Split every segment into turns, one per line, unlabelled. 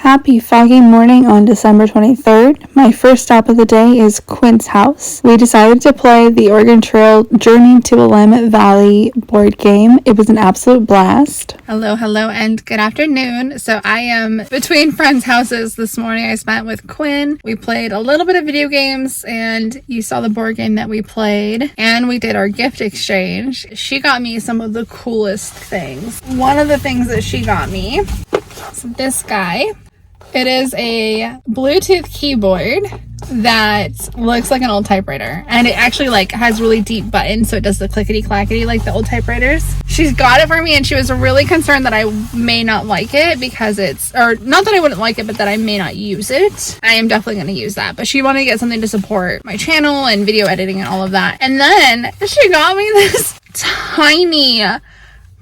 Happy foggy morning on December 23rd. My first stop of the day is Quint's house. We decided to play the Oregon Trail Journey to Willamette Valley board game. It was an absolute blast.
Hello, and good afternoon. So I am between friends' houses this morning. I spent with Quinn. We played a little bit of video games, and you saw the board game that we played, and we did our gift exchange. She got me some of the coolest things. One of the things that she got me is this guy. It is a Bluetooth keyboard that looks like an old typewriter, and it actually has really deep buttons, so it does the clickety clackety like the old typewriters. She's got it for me, and she was really concerned that I may not like it because not that I wouldn't like it, but that I may not use it. I am definitely going to use that, but she wanted to get something to support my channel and video editing and all of that. And then she got me this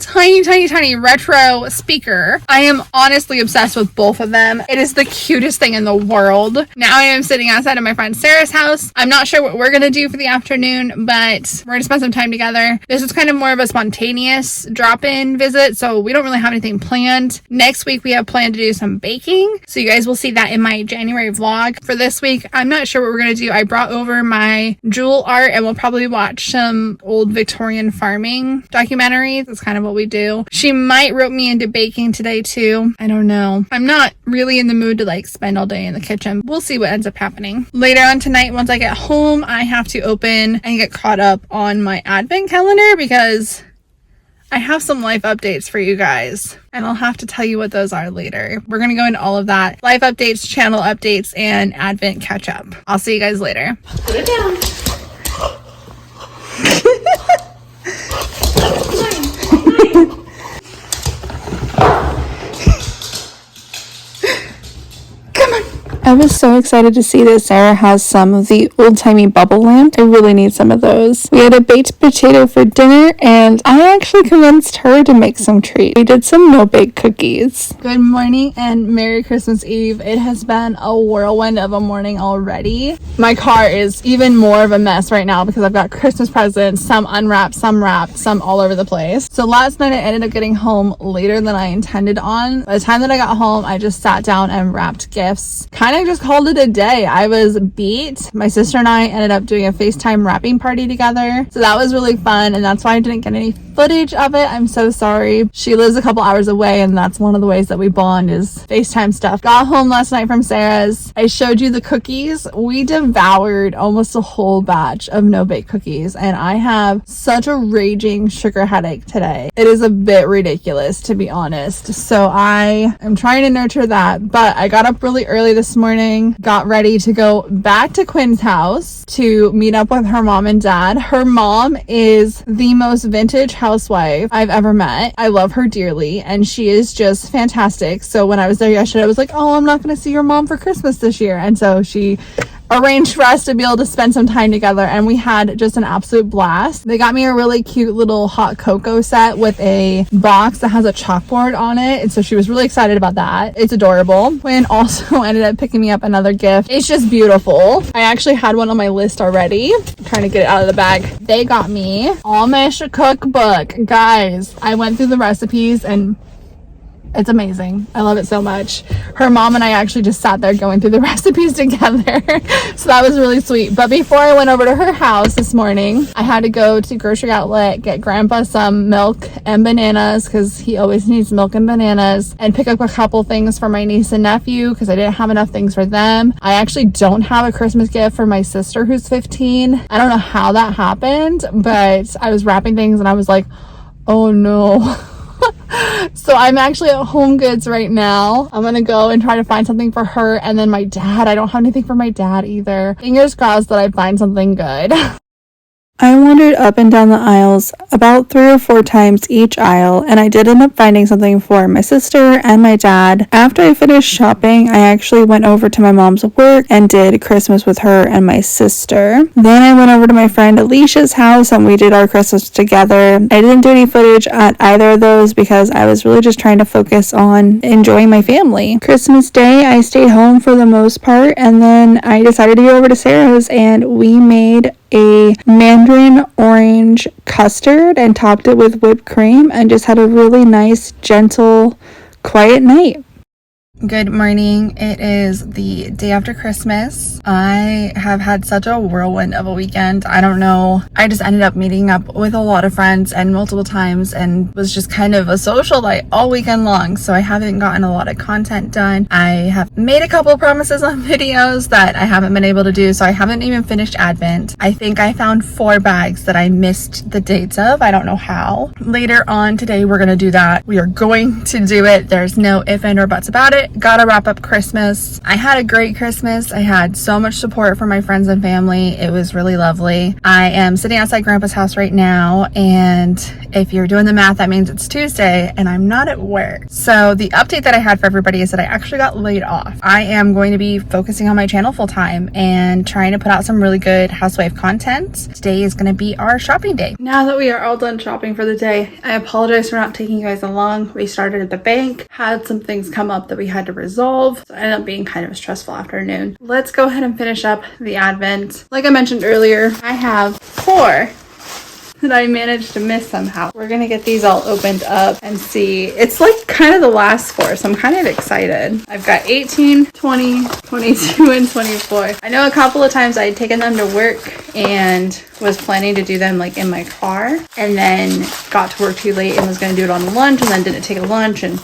tiny retro speaker. I am honestly obsessed with both of them. It is the cutest thing in the world. Now I am sitting outside of my friend Sarah's house. I'm not sure what we're gonna do for the afternoon, but we're gonna spend some time together. This is kind of more of a spontaneous drop-in visit, so we don't really have anything planned. Next week we have planned to do some baking, so you guys will see that in my January vlog. For this week, I'm not sure what we're gonna do. I brought over my jewel art, and we'll probably watch some old Victorian farming documentaries. That's kind of what we do. She might rope me into baking today too. I don't know. I'm not really in the mood to spend all day in the kitchen. We'll see what ends up happening. Later on tonight, once I get home, I have to open and get caught up on my advent calendar because I have some life updates for you guys, and I'll have to tell you what those are later. We're going to go into all of that. Life updates, channel updates, and advent catch up. I'll see you guys later. Put it down.
I was so excited to see that Sarah has some of the old-timey bubble lamp. I really need some of those. We had a baked potato for dinner, and I actually convinced her to make some treats. We did some no-bake cookies. Good morning and Merry Christmas Eve. It has been a whirlwind of a morning already. My car is even more of a mess right now because I've got Christmas presents, some unwrapped, some wrapped, some all over the place. So last night I ended up getting home later than I intended on. By the time that I got home, I just sat down and wrapped gifts. I just called it a day. I was beat. My sister and I ended up doing a FaceTime wrapping party together, so that was really fun, and that's why I didn't get any footage of it. I'm so sorry. She lives a couple hours away, and that's one of the ways that we bond is FaceTime stuff. Got home last night from Sarah's. I showed you the cookies. We devoured almost a whole batch of no-bake cookies, and I have such a raging sugar headache today. It is a bit ridiculous, to be honest. So I am trying to nurture that, but I got up really early this morning, got ready to go back to Quinn's house to meet up with her mom and dad. Her mom is the most vintage housewife I've ever met. I love her dearly, and she is just fantastic. So when I was there yesterday, I was like, oh, I'm not going to see your mom for Christmas this year. And so she arranged for us to be able to spend some time together, and we had just an absolute blast. They got me a really cute little hot cocoa set with a box that has a chalkboard on it, and so she was really excited about that. It's adorable. Quinn also ended up picking me up another gift. It's just beautiful. I actually had one on my list already. I'm trying to get it out of the bag. They got me Amish cookbook. Guys, I went through the recipes and it's amazing. I love it so much. Her mom and I actually just sat there going through the recipes together. So that was really sweet. But before I went over to her house this morning, I had to go to grocery outlet, get grandpa some milk and bananas because he always needs milk and bananas, and pick up a couple things for my niece and nephew because I didn't have enough things for them. I actually don't have a Christmas gift for my sister who's 15. I don't know how that happened, but I was wrapping things and I was like, oh no. So I'm actually at Home Goods right now. I'm gonna go and try to find something for her, and then my dad. I don't have anything for my dad either. Fingers crossed that I find something good. I wandered up and down the aisles about 3 or 4 times each aisle, and I did end up finding something for my sister and my dad. After I finished shopping, I actually went over to my mom's work and did Christmas with her and my sister. Then I went over to my friend Alicia's house and we did our Christmas together. I didn't do any footage at either of those because I was really just trying to focus on enjoying my family. Christmas Day, I stayed home for the most part, and then I decided to go over to Sarah's and we made a mandarin orange custard and topped it with whipped cream and just had a really nice, gentle, quiet night.
Good morning. It is the day after Christmas. I have had such a whirlwind of a weekend. I don't know. I just ended up meeting up with a lot of friends and multiple times and was just kind of a socialite all weekend long. So I haven't gotten a lot of content done. I have made a couple promises on videos that I haven't been able to do. So I haven't even finished Advent. I think I found 4 bags that I missed the dates of. I don't know how. Later on today, we're going to do that. We are going to do it. There's no if and or buts about it. Gotta wrap up Christmas. I had a great Christmas. I had so much support from my friends and family. It was really lovely. I am sitting outside Grandpa's house right now, and if you're doing the math, that means it's Tuesday and I'm not at work. So the update that I had for everybody is that I actually got laid off. I am going to be focusing on my channel full time and trying to put out some really good housewife content. Today is going to be our shopping day. Now that we are all done shopping for the day, I apologize for not taking you guys along. We started at the bank, had some things come up that we had to resolve, so it ended up being kind of a stressful afternoon. Let's go ahead and finish up the Advent. Like I mentioned earlier, I have 4 that I managed to miss somehow. We're gonna get these all opened up and see. It's like kind of the last 4, so I'm kind of excited. I've got 18, 20, 22, and 24. I know a couple of times I'd taken them to work and was planning to do them like in my car, and then got to work too late and was gonna do it on lunch, and then didn't take a lunch, and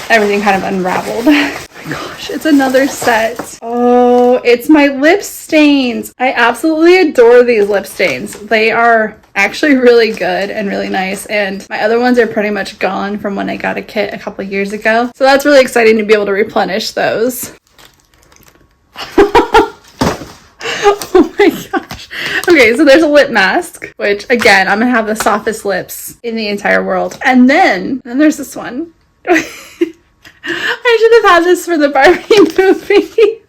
everything kind of unraveled. Oh my gosh, it's another set. Oh, it's my lip stains. I absolutely adore these lip stains. They are actually really good and really nice, and my other ones are pretty much gone from when I got a kit a couple years ago. So that's really exciting to be able to replenish those. Oh my gosh. Okay, so there's a lip mask, which again, I'm gonna have the softest lips in the entire world. And then there's this one. I should have had this for the Barbie movie.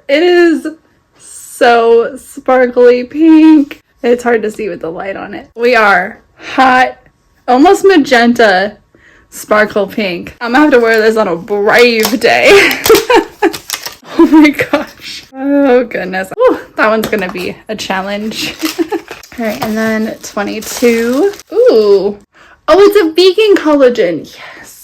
It is so sparkly pink. It's hard to see with the light on it. We are hot, almost magenta, sparkle pink. I'm gonna have to wear this on a brave day. Oh my gosh. Oh goodness. Ooh, that one's gonna be a challenge. All right, and then 22. Ooh. Oh, it's a vegan collagen. Yes.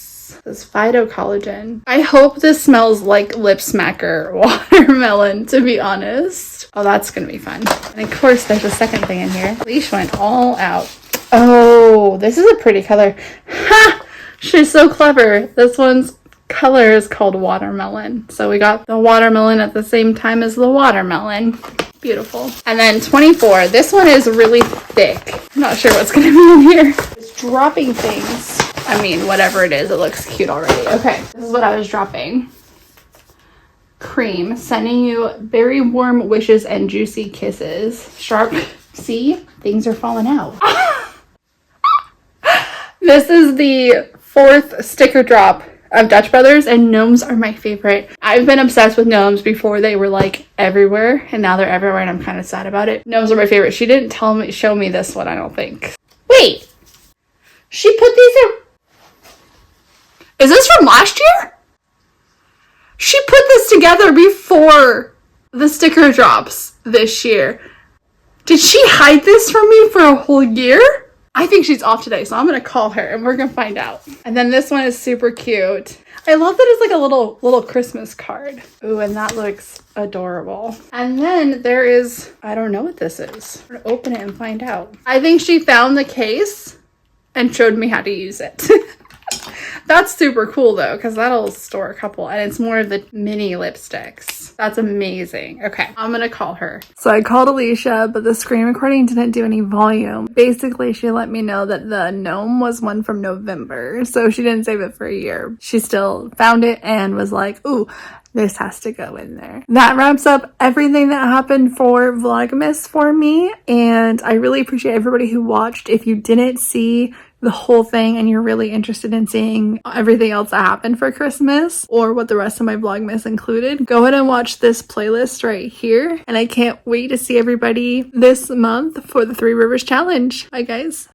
This phytocollagen. I hope this smells like lip smacker watermelon, to be honest. Oh, that's gonna be fun. And of course, there's a second thing in here. Leash went all out. Oh, this is a pretty color. Ha! She's so clever. This one's color is called watermelon. So we got the watermelon at the same time as the watermelon. Beautiful. And then 24. This one is really thick. I'm not sure what's gonna be in here. It's dropping things. I mean, whatever it is, it looks cute already. Okay, this is what I was dropping. Cream, sending you very warm wishes and juicy kisses. Sharp, see? Things are falling out. This is the 4th sticker drop of Dutch Brothers, and gnomes are my favorite. I've been obsessed with gnomes before they were like everywhere, and now they're everywhere, and I'm kind of sad about it. Gnomes are my favorite. She didn't show me this one, I don't think. Wait, she put these in. Is this from last year? She put this together before the sticker drops this year. Did she hide this from me for a whole year? I think she's off today, so I'm gonna call her and we're gonna find out. And then this one is super cute. I love that it's like a little Christmas card. Ooh, and that looks adorable. And then there is, I don't know what this is. I'm gonna open it and find out. I think she found the case and showed me how to use it. That's super cool though, because that'll store a couple, and it's more of the mini lipsticks. That's amazing. Okay, I'm gonna call her. So I called Alicia, but the screen recording didn't do any volume. Basically, she let me know that the gnome was one from November, so she didn't save it for a year. She still found it and was like, ooh, this has to go in there. That wraps up everything that happened for Vlogmas for me, and I really appreciate everybody who watched. If you didn't see the whole thing and you're really interested in seeing everything else that happened for Christmas or what the rest of my Vlogmas included, go ahead and watch this playlist right here. And I can't wait to see everybody this month for the 3 Rivers Challenge. Bye guys.